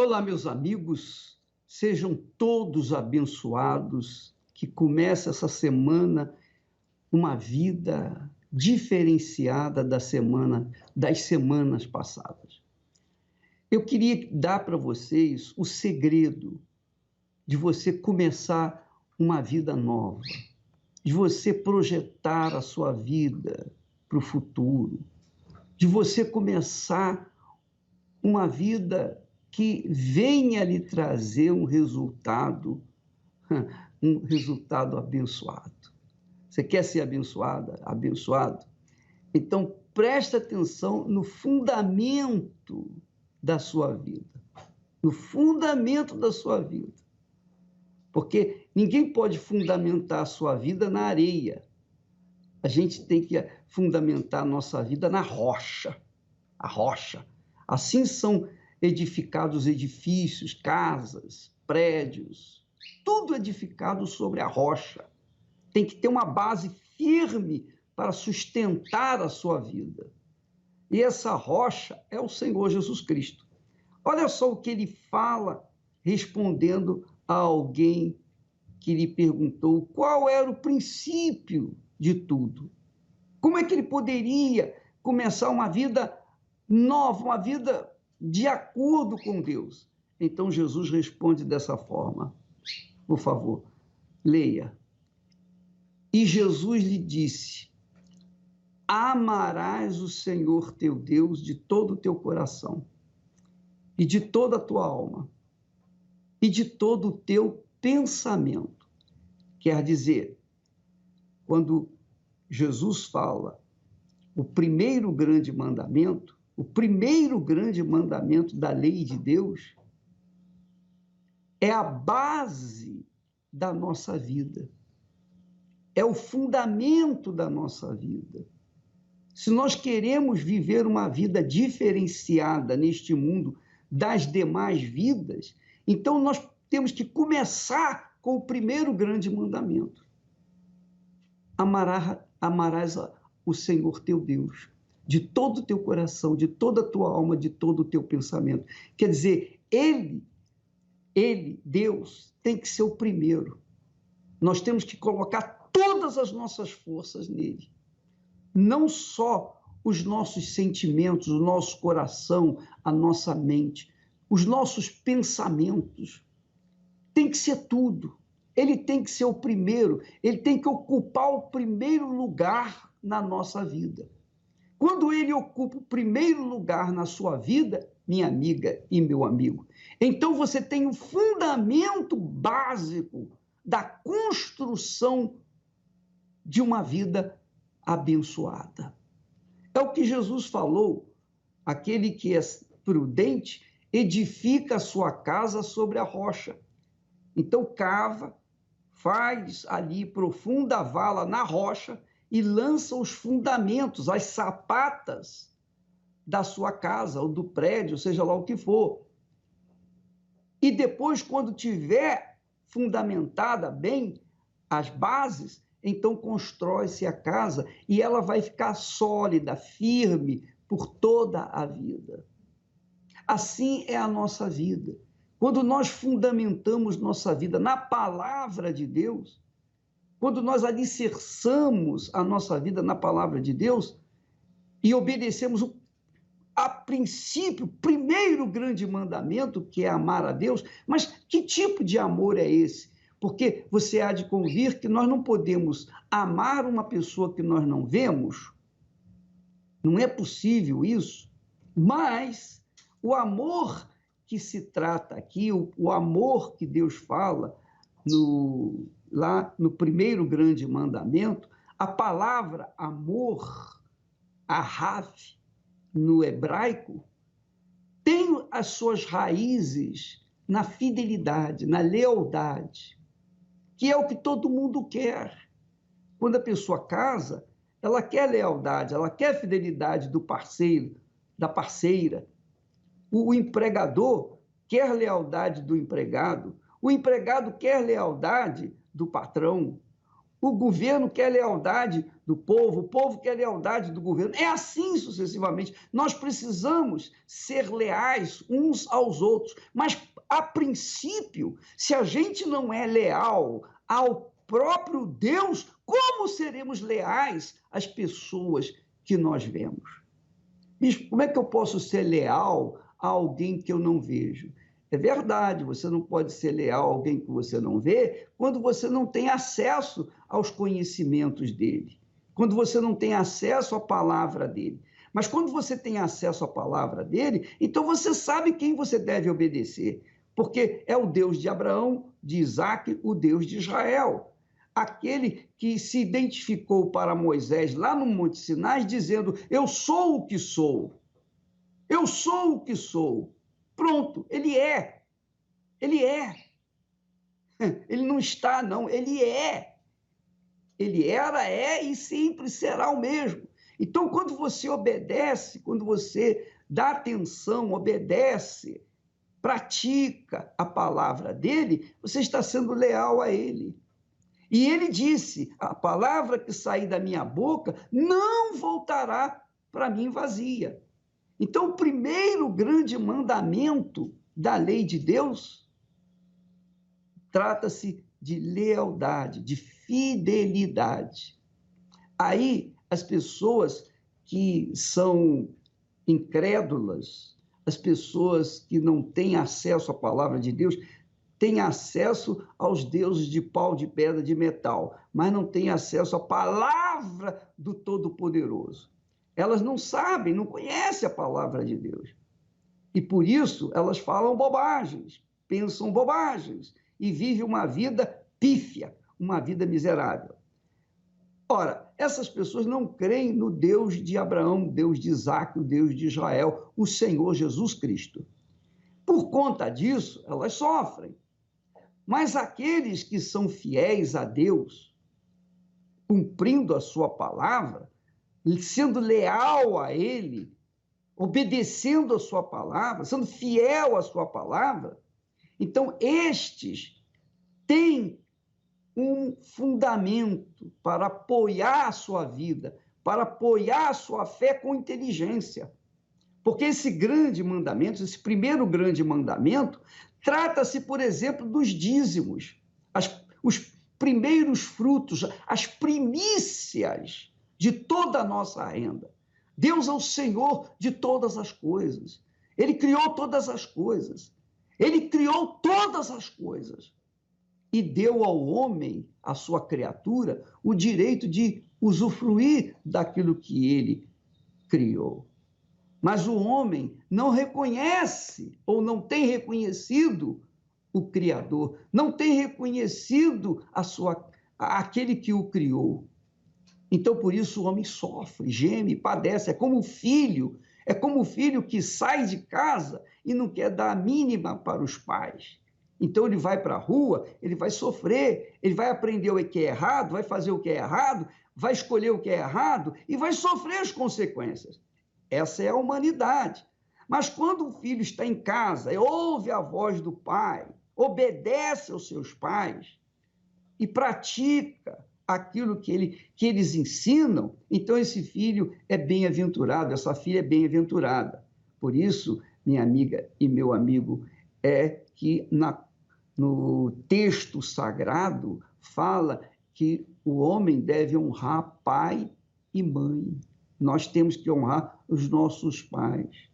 Olá, meus amigos, sejam todos abençoados, que comece essa semana uma vida diferenciada das semanas passadas. Eu queria dar para vocês o segredo de você começar uma vida nova, de você projetar a sua vida para o futuro, de você começar uma vida que venha lhe trazer um resultado abençoado. Você quer ser abençoado? Então, preste atenção no fundamento da sua vida. No fundamento da sua vida. Porque ninguém pode fundamentar a sua vida na areia. A gente tem que fundamentar a nossa vida na rocha. A rocha. Assim são edificados edifícios, casas, prédios, tudo edificado sobre a rocha. Tem que ter uma base firme para sustentar a sua vida. E essa rocha é o Senhor Jesus Cristo. Olha só o que ele fala respondendo a alguém que lhe perguntou qual era o princípio de tudo. Como é que ele poderia começar uma vida nova, uma vida de acordo com Deus? Então Jesus responde dessa forma. Por favor, leia. E Jesus lhe disse: amarás o Senhor teu Deus de todo o teu coração, e de toda a tua alma, e de todo o teu pensamento. Quer dizer, quando Jesus fala o primeiro grande mandamento da lei de Deus, é a base da nossa vida. É o fundamento da nossa vida. Se nós queremos viver uma vida diferenciada neste mundo das demais vidas, então nós temos que começar com o primeiro grande mandamento. Amarás o Senhor teu Deus de todo o teu coração, de toda a tua alma, de todo o teu pensamento. Quer dizer, Ele, Deus, tem que ser o primeiro. Nós temos que colocar todas as nossas forças nele. Não só os nossos sentimentos, o nosso coração, a nossa mente, os nossos pensamentos. Tem que ser tudo. Ele tem que ser o primeiro, ele tem que ocupar o primeiro lugar na nossa vida. Quando ele ocupa o primeiro lugar na sua vida, minha amiga e meu amigo, então você tem o fundamento básico da construção de uma vida abençoada. É o que Jesus falou: aquele que é prudente edifica a sua casa sobre a rocha. Então cava, faz ali profunda vala na rocha e lança os fundamentos, as sapatas da sua casa ou do prédio, seja lá o que for. E depois, quando tiver fundamentada bem as bases, então constrói-se a casa e ela vai ficar sólida, firme por toda a vida. Assim é a nossa vida. Quando nós fundamentamos nossa vida na palavra de Deus, quando nós alicerçamos a nossa vida na palavra de Deus e obedecemos a princípio, o primeiro grande mandamento, que é amar a Deus, mas que tipo de amor é esse? Porque você há de convir que nós não podemos amar uma pessoa que nós não vemos, não é possível isso, mas o amor que se trata aqui, o amor que Deus fala lá no primeiro grande mandamento, a palavra amor, ahav, no hebraico, tem as suas raízes na fidelidade, na lealdade, que é o que todo mundo quer. Quando a pessoa casa, ela quer lealdade, ela quer fidelidade do parceiro, da parceira. O empregador quer lealdade do empregado, o empregado quer lealdade do patrão, o governo quer lealdade do povo, o povo quer lealdade do governo. É assim sucessivamente. Nós precisamos ser leais uns aos outros, mas, a princípio, se a gente não é leal ao próprio Deus, como seremos leais às pessoas que nós vemos? Bispo, como é que eu posso ser leal a alguém que eu não vejo? É verdade, você não pode ser leal a alguém que você não vê quando você não tem acesso aos conhecimentos dele, quando você não tem acesso à palavra dele. Mas quando você tem acesso à palavra dele, então você sabe quem você deve obedecer, porque é o Deus de Abraão, de Isaac, o Deus de Israel. Aquele que se identificou para Moisés lá no Monte Sinai, dizendo: eu sou o que sou, eu sou o que sou. Pronto, ele é. Ele é. Ele não está, não, ele é. Ele era, é e sempre será o mesmo. Então, quando você obedece, quando você dá atenção, obedece, pratica a palavra dele, você está sendo leal a ele. E ele disse: a palavra que sair da minha boca não voltará para mim vazia. Então, o primeiro grande mandamento da lei de Deus trata-se de lealdade, de fidelidade. Aí, as pessoas que são incrédulas, as pessoas que não têm acesso à palavra de Deus, têm acesso aos deuses de pau, de pedra, de metal, mas não têm acesso à palavra do Todo-Poderoso. Elas não sabem, não conhecem a palavra de Deus. E por isso elas falam bobagens, pensam bobagens e vivem uma vida pífia, uma vida miserável. Ora, essas pessoas não creem no Deus de Abraão, Deus de Isaac, o Deus de Israel, o Senhor Jesus Cristo. Por conta disso, elas sofrem. Mas aqueles que são fiéis a Deus, cumprindo a sua palavra, sendo leal a Ele, obedecendo a sua palavra, sendo fiel à sua palavra, então estes têm um fundamento para apoiar a sua vida, para apoiar a sua fé com inteligência. Porque esse grande mandamento, esse primeiro grande mandamento, trata-se, por exemplo, dos dízimos, os primeiros frutos, as primícias de toda a nossa renda. Deus é o Senhor de todas as coisas. Ele criou todas as coisas. Ele criou todas as coisas. E deu ao homem, a sua criatura, o direito de usufruir daquilo que ele criou. Mas o homem não reconhece ou não tem reconhecido o Criador, não tem reconhecido aquele que o criou. Então, por isso, o homem sofre, geme, padece. É como o filho que sai de casa e não quer dar a mínima para os pais. Então, ele vai para a rua, ele vai sofrer, ele vai aprender o que é errado, vai fazer o que é errado, vai escolher o que é errado e vai sofrer as consequências. Essa é a humanidade. Mas quando o filho está em casa e ouve a voz do pai, obedece aos seus pais e pratica aquilo que eles ensinam, então esse filho é bem-aventurado, essa filha é bem-aventurada. Por isso, minha amiga e meu amigo, é que no texto sagrado fala que o homem deve honrar pai e mãe. Nós temos que honrar os nossos pais.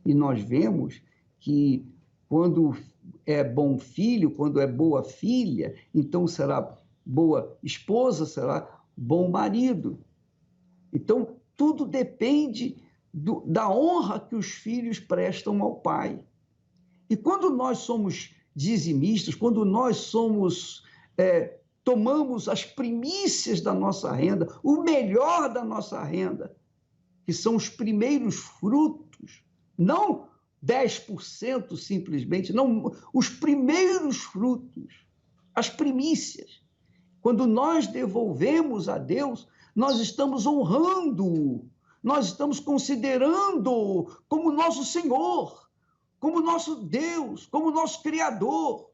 E nós vemos que quando é bom filho, quando é boa filha, então será boa esposa, será bom marido. Então, tudo depende da honra que os filhos prestam ao pai. E quando nós somos dizimistas, quando nós tomamos as primícias da nossa renda, o melhor da nossa renda, que são os primeiros frutos, não 10% simplesmente, não, os primeiros frutos, as primícias. Quando nós devolvemos a Deus, nós estamos honrando-o, nós estamos considerando-o como nosso Senhor, como nosso Deus, como nosso Criador.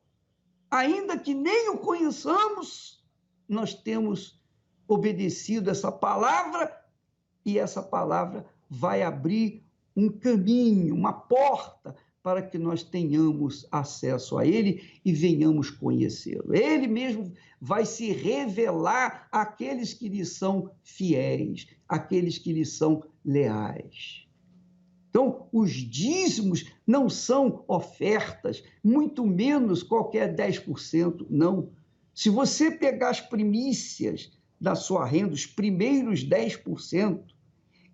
Ainda que nem o conheçamos, nós temos obedecido essa palavra, e essa palavra vai abrir um caminho, uma porta para que nós tenhamos acesso a Ele e venhamos conhecê-lo. Ele mesmo vai se revelar àqueles que lhe são fiéis, àqueles que lhe são leais. Então, os dízimos não são ofertas, muito menos qualquer 10%, não. Se você pegar as primícias da sua renda, os primeiros 10%,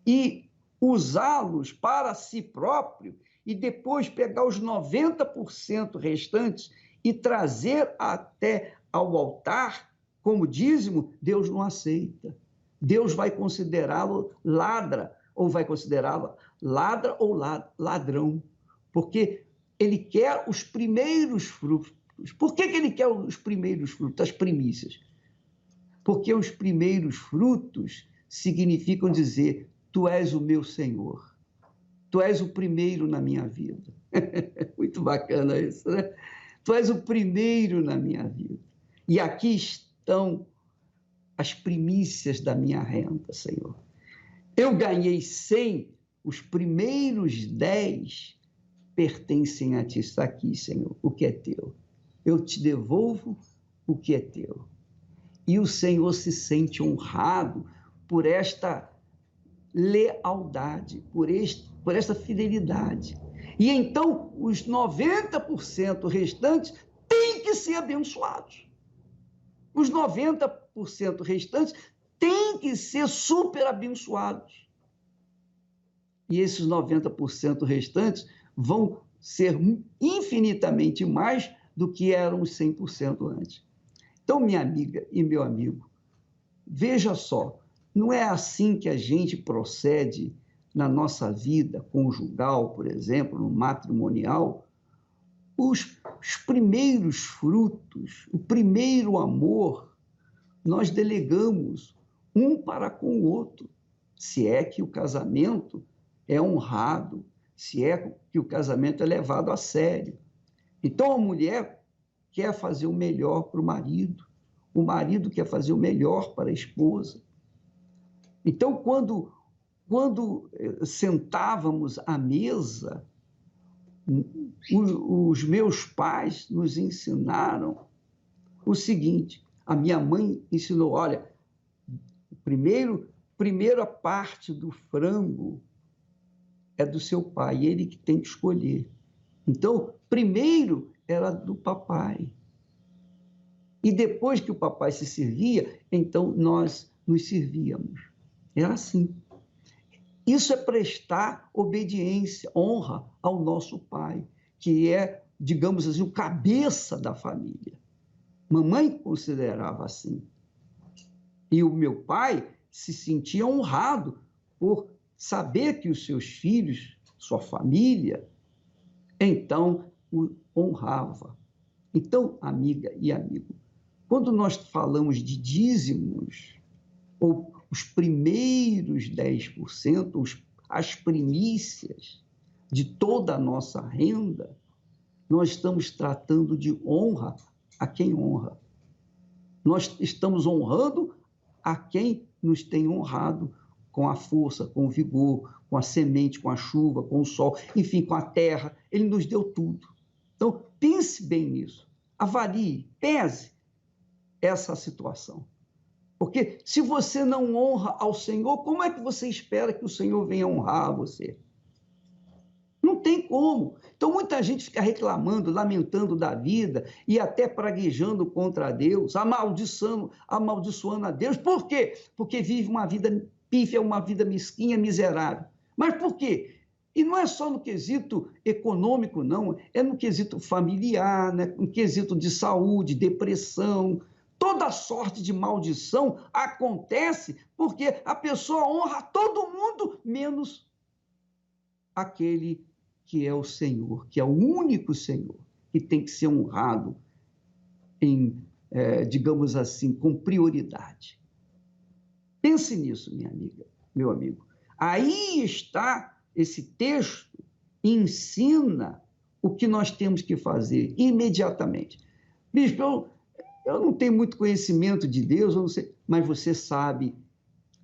e usá-los para si próprio, e depois pegar os 90% restantes e trazer até ao altar como dízimo, Deus não aceita. Deus vai considerá-lo ladra, ou vai considerá-la ladra ou ladrão, porque ele quer os primeiros frutos. Por que ele quer os primeiros frutos, as primícias? Porque os primeiros frutos significam dizer: tu és o meu Senhor, tu és o primeiro na minha vida. Muito bacana isso, né? Tu és o primeiro na minha vida. E aqui estão as primícias da minha renda, Senhor. Eu ganhei 100, os primeiros 10 pertencem a ti. Está aqui, Senhor, o que é teu. Eu te devolvo o que é teu. E o Senhor se sente honrado por esta lealdade, por esta fidelidade. E então, os 90% restantes têm que ser abençoados. Os 90% restantes têm que ser super abençoados. E esses 90% restantes vão ser infinitamente mais do que eram os 100% antes. Então, minha amiga e meu amigo, veja só, não é assim que a gente procede na nossa vida conjugal, por exemplo, no matrimonial. Os primeiros frutos, o primeiro amor, nós delegamos um para com o outro, se é que o casamento é honrado, se é que o casamento é levado a sério. Então, a mulher quer fazer o melhor para o marido quer fazer o melhor para a esposa. Então, quando sentávamos à mesa, os meus pais nos ensinaram o seguinte: a minha mãe ensinou, olha, primeira parte do frango é do seu pai, ele que tem que escolher. Então, primeiro era do papai. E depois que o papai se servia, então nós nos servíamos. Era assim. Isso é prestar obediência, honra ao nosso pai, que é, digamos assim, o cabeça da família. Mamãe considerava assim. E o meu pai se sentia honrado por saber que os seus filhos, sua família, então o honrava. Então, amiga e amigo, quando nós falamos de dízimos, ou os primeiros 10%, as primícias de toda a nossa renda, nós estamos tratando de honra a quem honra. Nós estamos honrando a quem nos tem honrado com a força, com o vigor, com a semente, com a chuva, com o sol, enfim, com a terra. Ele nos deu tudo. Então, pense bem nisso. Avalie, pese essa situação. Porque se você não honra ao Senhor, como é que você espera que o Senhor venha honrar a você? Não tem como. Então, muita gente fica reclamando, lamentando da vida e até praguejando contra Deus, amaldiçoando a Deus. Por quê? Porque vive uma vida pífia, uma vida mesquinha, miserável. Mas por quê? E não é só no quesito econômico, não. É no quesito familiar, né? No quesito de saúde, depressão. Toda sorte de maldição acontece porque a pessoa honra todo mundo, menos aquele que é o Senhor, que é o único Senhor, que tem que ser honrado digamos assim, com prioridade. Pense nisso, minha amiga, meu amigo. Aí está esse texto, ensina o que nós temos que fazer imediatamente. Bispo, eu não tenho muito conhecimento de Deus, eu não sei, mas você sabe,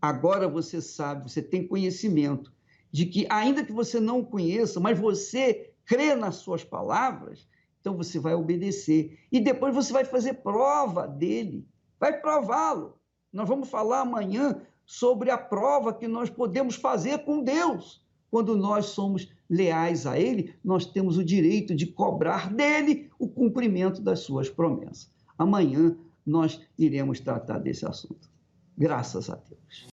agora você sabe, você tem conhecimento de que, ainda que você não o conheça, mas você crê nas suas palavras, então você vai obedecer. E depois você vai fazer prova dele, vai prová-lo. Nós vamos falar amanhã sobre a prova que nós podemos fazer com Deus. Quando nós somos leais a Ele, nós temos o direito de cobrar dele o cumprimento das suas promessas. Amanhã nós iremos tratar desse assunto. Graças a Deus.